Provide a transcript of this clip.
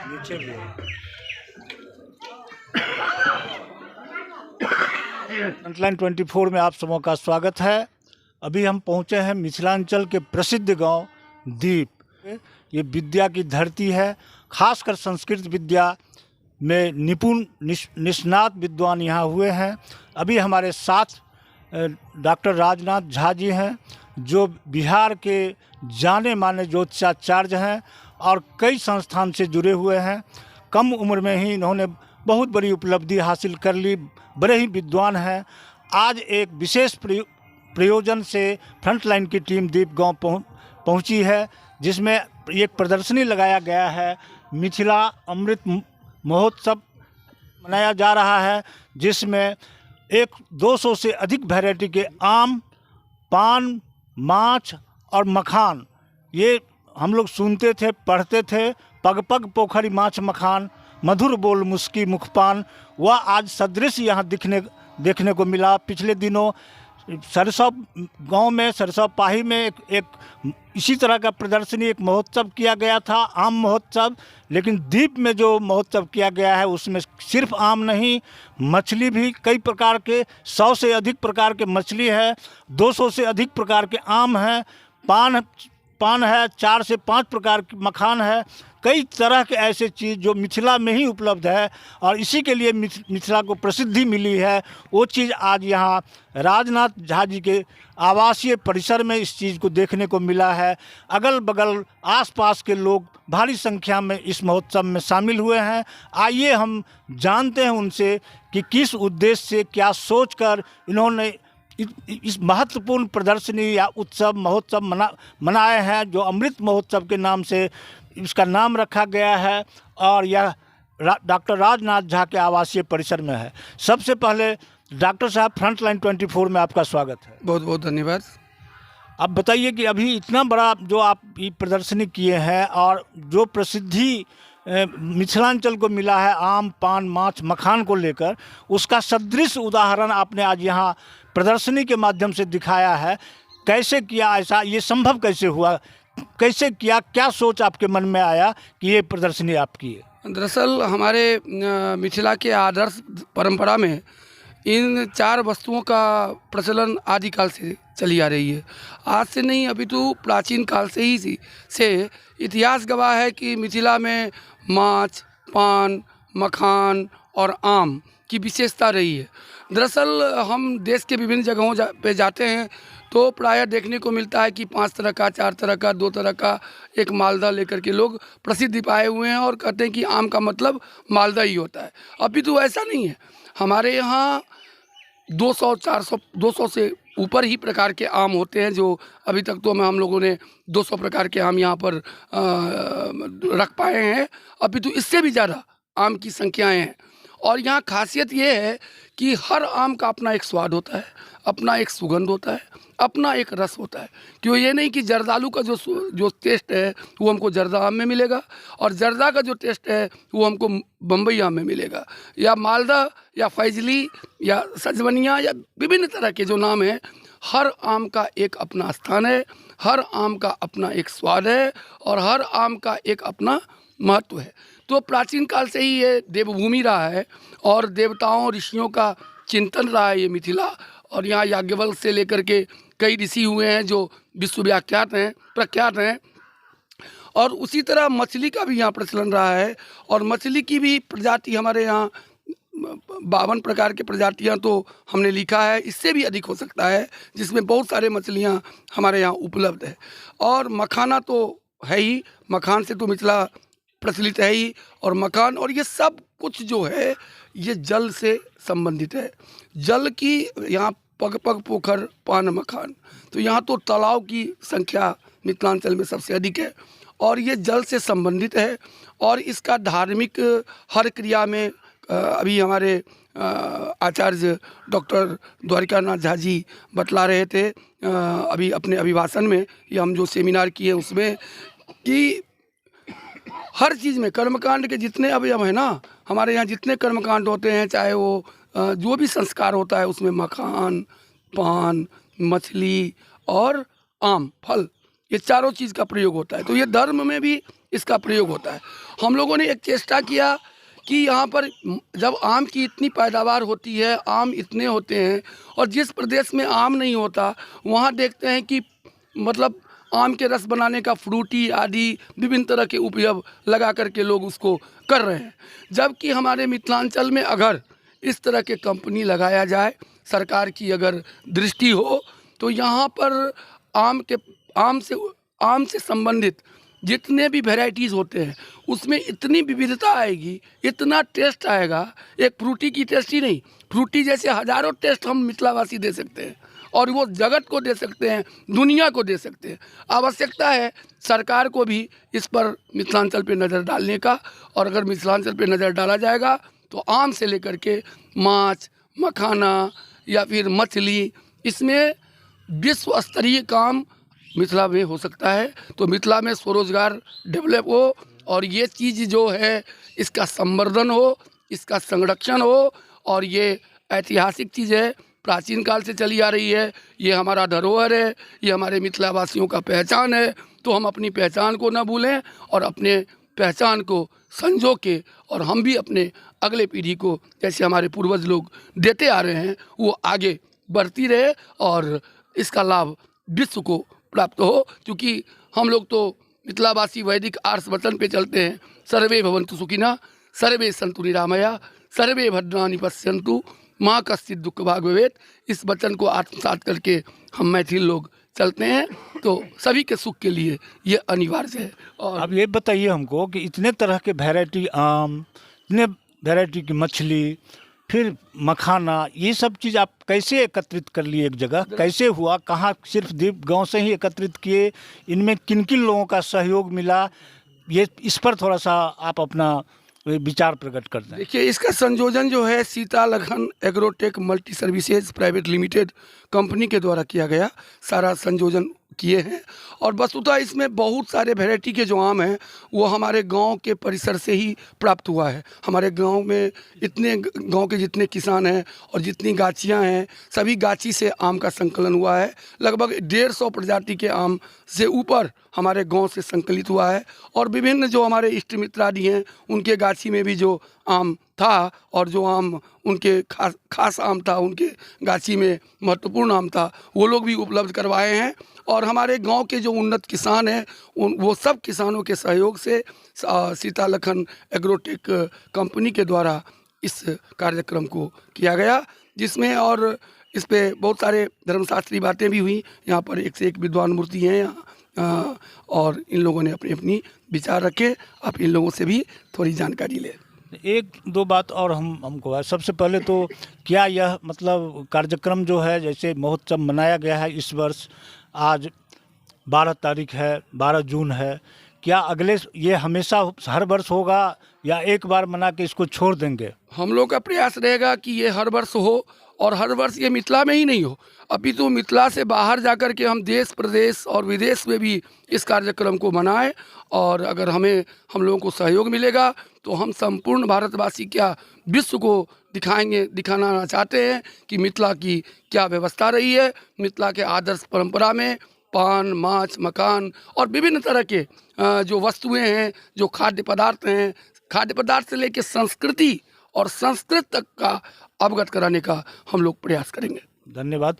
नीचे भी फ्रंटलाइन 24 में आप सबों का स्वागत है। अभी हम पहुंचे हैं मिथिलांचल के प्रसिद्ध गांव दीप। ये विद्या की धरती है, खासकर संस्कृत विद्या में निपुण निष्णात विद्वान यहाँ हुए हैं। अभी हमारे साथ डॉक्टर राजनाथ झा जी हैं, जो बिहार के जाने माने ज्योतिषाचार्य हैं और कई संस्थान से जुड़े हुए हैं। कम उम्र में ही इन्होंने बहुत बड़ी उपलब्धि हासिल कर ली, बड़े ही विद्वान हैं। आज एक विशेष प्रयोजन से फ्रंटलाइन की टीम दीप गांव पहुंची है, जिसमें एक प्रदर्शनी लगाया गया है। मिथिला अमृत महोत्सव मनाया जा रहा है, जिसमें 200 से अधिक वैरायटी के आम, पान, माछ और मखान, ये हम लोग सुनते थे, पढ़ते थे, पग पग पोखरी माछ मखान, मधुर बोल मुस्की मुखपान, वह आज सदृश यहाँ देखने को मिला। पिछले दिनों सरसों गांव में, सरसों पाही में एक इसी तरह का प्रदर्शनी, एक महोत्सव किया गया था, आम महोत्सव। लेकिन दीप में जो महोत्सव किया गया है, उसमें सिर्फ आम नहीं, मछली भी कई प्रकार के, 100 से अधिक प्रकार के मछली है, 200 से अधिक प्रकार के आम हैं, पान है, 4 से 5 प्रकार के मखान है, कई तरह के ऐसे चीज़ जो मिथिला में ही उपलब्ध है और इसी के लिए मिथिला को प्रसिद्धि मिली है। वो चीज़ आज यहाँ राजनाथ झा जी के आवासीय परिसर में इस चीज़ को देखने को मिला है। अगल बगल आसपास के लोग भारी संख्या में इस महोत्सव में शामिल हुए हैं। आइए हम जानते हैं उनसे कि किस उद्देश्य से, क्या सोचकर इन्होंने इस महत्वपूर्ण प्रदर्शनी या उत्सव महोत्सव मनाए हैं, जो अमृत महोत्सव के नाम से इसका नाम रखा गया है। और यह डॉक्टर राजनाथ झा के आवासीय परिसर में है। सबसे पहले डॉक्टर साहब, फ्रंटलाइन 24 में आपका स्वागत है। बहुत बहुत धन्यवाद। अब बताइए कि अभी इतना बड़ा जो आप ये प्रदर्शनी किए हैं और जो प्रसिद्धि मिथिलांचल को मिला है आम, पान, माछ, मखान को लेकर, उसका सदृश उदाहरण आपने आज यहाँ प्रदर्शनी के माध्यम से दिखाया है। कैसे किया ऐसा, ये संभव कैसे हुआ, कैसे किया, क्या सोच आपके मन में आया कि ये प्रदर्शनी आप की है? दरअसल हमारे मिथिला के आदर्श परंपरा में इन 4 वस्तुओं का प्रचलन आदिकाल से चली आ रही है। आज से नहीं, अभी तो प्राचीन काल से ही से इतिहास गवाह है कि मिथिला में माछ, पान, मखान और आम की विशेषता रही है। दरअसल हम देश के विभिन्न जगहों पे जाते हैं तो प्रायः देखने को मिलता है कि 5 तरह का, 4 तरह का, 2 तरह का एक मालदा लेकर के लोग प्रसिद्धि पाए हुए हैं और कहते हैं कि आम का मतलब मालदा ही होता है। अभी तो ऐसा नहीं है। हमारे यहाँ 200, 400, 200 से ऊपर ही प्रकार के आम होते हैं, जो अभी तक तो हम लोगों ने 200 प्रकार के आम यहाँ पर रख पाए हैं। अभी तो इससे भी ज़्यादा आम की संख्याएँ हैं। और यहाँ खासियत ये है कि हर आम का अपना एक स्वाद होता है, अपना एक सुगंध होता है, अपना एक रस होता है। क्यों ये नहीं कि जर्दालू का जो टेस्ट है वो हमको जर्दा आम में मिलेगा और जर्दा का जो टेस्ट है वो हमको बम्बई आम में मिलेगा, या मालदा या फैजली या सजवनिया या विभिन्न तरह के जो नाम हैं। हर आम का एक अपना स्थान है, हर आम का अपना एक स्वाद है और हर आम का एक अपना महत्व है। तो प्राचीन काल से ही ये देवभूमि रहा है और देवताओं ऋषियों का चिंतन रहा है ये मिथिला। और यहाँ याज्ञवल्क्य से लेकर के कई ऋषि हुए हैं जो विश्वविख्यात हैं, प्रख्यात हैं। और उसी तरह मछली का भी यहाँ प्रचलन रहा है और मछली की भी प्रजाति हमारे यहाँ 52 प्रकार की प्रजातियाँ तो हमने लिखा है, इससे भी अधिक हो सकता है, जिसमें बहुत सारे मछलियाँ हमारे यहाँ उपलब्ध है। और मखाना तो है ही, मखान से तो मिथिला प्रचलित है ही। और मकान और ये सब कुछ जो है ये जल से संबंधित है। जल की यहाँ पग पग पोखर पान मखान, तो यहाँ तो तालाब की संख्या मिथिलांचल में सबसे अधिक है और ये जल से संबंधित है। और इसका धार्मिक हर क्रिया में अभी हमारे आचार्य डॉक्टर द्वारिकानाथ झा जी बतला रहे थे अभी अपने अभिभाषण में, या हम जो सेमिनार किए उसमें, कि हर चीज़ में कर्मकांड के जितने अवयव हैं ना, हमारे यहाँ जितने कर्मकांड होते हैं, चाहे वो जो भी संस्कार होता है, उसमें मखान, पान, मछली और आम फल, ये चारों चीज़ का प्रयोग होता है। तो ये धर्म में भी इसका प्रयोग होता है। हम लोगों ने एक चेष्टा किया कि यहाँ पर जब आम की इतनी पैदावार होती है, आम इतने होते हैं, और जिस प्रदेश में आम नहीं होता वहाँ देखते हैं कि मतलब आम के रस बनाने का फ्रूटी आदि विभिन्न तरह के उपयोग लगा करके लोग उसको कर रहे हैं। जबकि हमारे मिथिलांचल में अगर इस तरह के कंपनी लगाया जाए, सरकार की अगर दृष्टि हो, तो यहाँ पर आम से संबंधित जितने भी वैरायटीज़ होते हैं उसमें इतनी विविधता आएगी, इतना टेस्ट आएगा। एक फ्रूटी की टेस्ट ही नहीं, फ्रूटी जैसे हज़ारों टेस्ट हम मिथिलावासी दे सकते हैं, और वो जगत को दे सकते हैं, दुनिया को दे सकते हैं। आवश्यकता है सरकार को भी इस पर मिथिलांचल पे नज़र डालने का, और अगर मिथिलांचल पे नज़र डाला जाएगा तो आम से लेकर के माछ, मखाना या फिर मछली, इसमें विश्व स्तरीय काम मिथिला में हो सकता है। तो मिथिला में स्वरोजगार डेवलप हो, और ये चीज़ जो है इसका संवर्धन हो, इसका संरक्षण हो, और ये ऐतिहासिक चीज़ है, प्राचीन काल से चली आ रही है, ये हमारा धरोहर है, ये हमारे मिथिलावासियों का पहचान है। तो हम अपनी पहचान को न भूलें और अपने पहचान को संजो के, और हम भी अपने अगले पीढ़ी को जैसे हमारे पूर्वज लोग देते आ रहे हैं वो आगे बढ़ती रहे, और इसका लाभ विश्व को प्राप्त हो। क्योंकि हम लोग तो मिथिलावासी वैदिक आर्ष वचन पे चलते हैं, सर्वे भवन्तु सुखिनः, सर्वे सन्तु निरामया, सर्वे भद्राणि पश्यन्तु, माँ कश्चित् दुःख भाग् भवेत्। इस वचन को आत्मसात करके हम मैथिल लोग चलते हैं, तो सभी के सुख के लिए ये अनिवार्य है। और अब ये बताइए हमको कि इतने तरह के वैरायटी आम, इतने वैरायटी की मछली, फिर मखाना, ये सब चीज़ आप कैसे एकत्रित कर लिए एक जगह, कैसे हुआ, कहाँ, सिर्फ दीप गांव से ही एकत्रित किए, इनमें किन किन लोगों का सहयोग मिला, ये इस पर थोड़ा सा आप अपना विचार प्रकट कर दें। देखिए, इसका संयोजन जो है Sita Lakhan agrotech multi services private limited company के द्वारा किया गया, सारा संयोजन किए हैं। और वस्तुतः इसमें बहुत सारे वैरायटी के जो आम हैं वो हमारे गांव के परिसर से ही प्राप्त हुआ है। हमारे गांव में इतने गांव के जितने किसान हैं और जितनी गाछियां हैं, सभी गाछी से आम का संकलन हुआ है। लगभग 150 प्रजाति के आम से ऊपर हमारे गांव से संकलित हुआ है। और विभिन्न जो हमारे इष्ट मित्र आदि हैं उनके गाछी में भी जो आम था, और जो आम उनके खास आम था, उनके गाछी में महत्वपूर्ण आम था, वो लोग भी उपलब्ध करवाए हैं। और हमारे गांव के जो उन्नत किसान हैं वो सब किसानों के सहयोग से सीता लखन एग्रोटेक कंपनी के द्वारा इस कार्यक्रम को किया गया, जिसमें और इस पे बहुत सारे धर्मशास्त्री बातें भी हुई। यहाँ पर एक से एक विद्वान मूर्ति हैं यहाँ, और इन लोगों ने अपनी अपनी विचार रखे। आप इन लोगों से भी थोड़ी जानकारी लें। एक दो बात और हमको है। सबसे पहले तो क्या यह मतलब कार्यक्रम जो है, जैसे महोत्सव मनाया गया है इस वर्ष, आज 12 तारीख है, 12 जून है, क्या अगले ये हमेशा हर वर्ष होगा या एक बार मना के इसको छोड़ देंगे? हम लोग का प्रयास रहेगा कि ये हर वर्ष हो, और हर वर्ष ये मिथिला में ही नहीं हो, अभी तो मिथिला से बाहर जाकर के हम देश प्रदेश और विदेश में भी इस कार्यक्रम को मनाएं। और अगर हम लोगों को सहयोग मिलेगा तो हम संपूर्ण भारतवासी क्या विश्व को दिखाना चाहते हैं कि मिथिला की क्या व्यवस्था रही है। मिथिला के आदर्श परंपरा में पान, माछ, मकान और विभिन्न तरह के जो वस्तुएं हैं, जो खाद्य पदार्थ हैं, खाद्य पदार्थ से लेकर संस्कृति और संस्कृत तक का अवगत कराने का हम लोग प्रयास करेंगे। धन्यवाद।